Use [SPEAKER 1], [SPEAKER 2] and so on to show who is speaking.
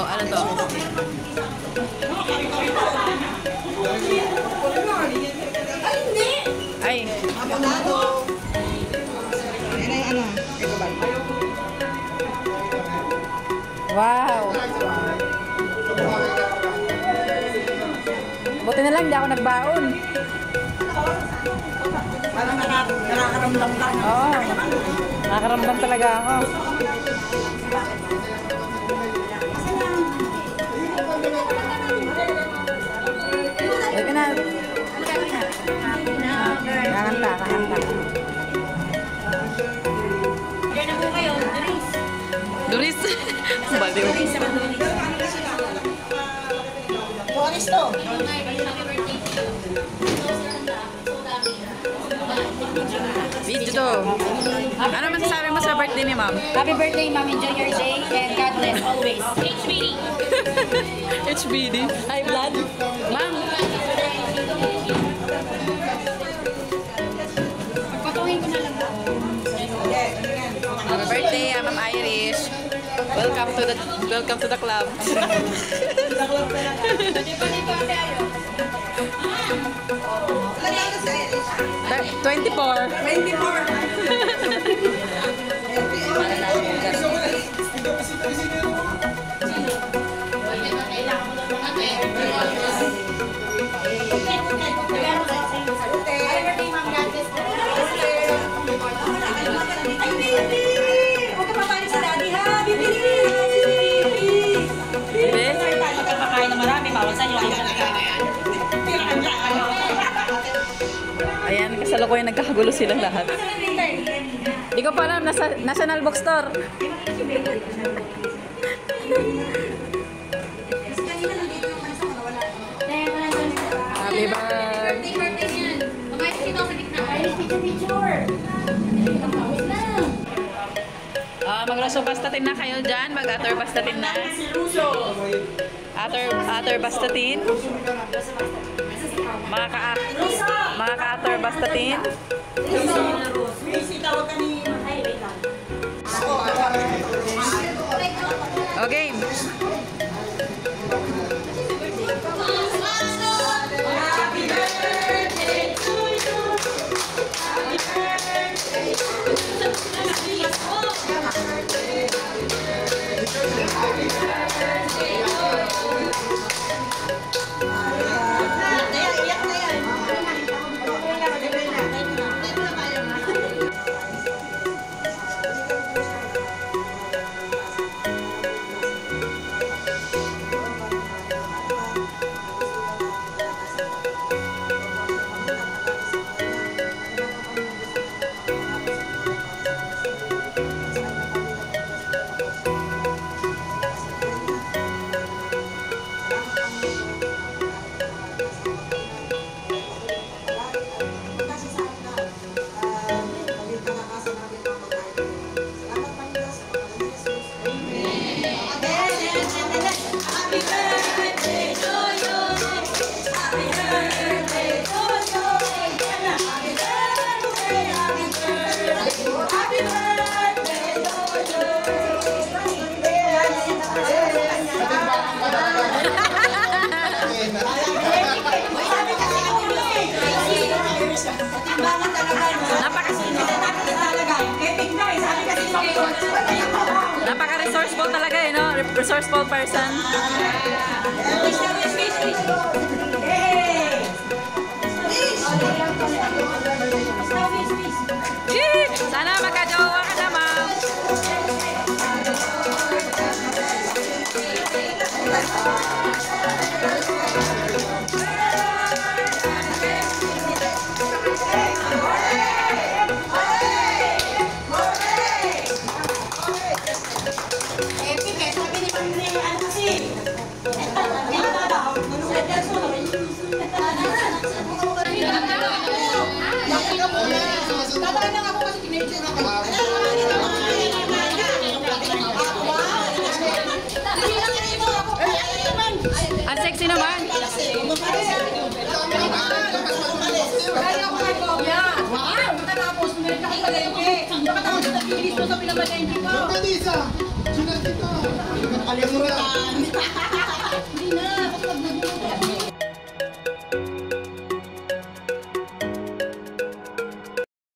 [SPEAKER 1] Ano to? Ay. Wow. Buti na lang, hindi ako nagbaon.
[SPEAKER 2] Parang nakakaramdam lang.
[SPEAKER 1] Oo. Nakakaramdam talaga ako. Lagi na. Kakanta.
[SPEAKER 3] Diyan na po kayo, Doris.
[SPEAKER 1] Doris. Baliw.
[SPEAKER 2] Doris to.
[SPEAKER 1] Video to. Ano masasabi mo sa birthday ni Ma'am?
[SPEAKER 3] Happy birthday, Ma'am. Enjoy your day and God bless always. HBD.
[SPEAKER 1] HBD. High blood. Ma'am.
[SPEAKER 3] Pagpatuhin ko na lang.
[SPEAKER 1] Happy birthday, Ma'am Irish. Welcome to the club. 24. Ayan, kasalukuyan nagkakagulo silang lahat. Di ko pa alam, nasa National Bookstore. Happy birthday. Maglaso bastatin na kayo dyan. Mag-ator bastatin na. Ator bastatin. Mga ka-ator bastatin. Okay. Napaka-resourceful talaga eh, no? Resourceful person. Sana magka-jowa ka na, Ma'am. Ang sexy naman.
[SPEAKER 2] Kalimutan.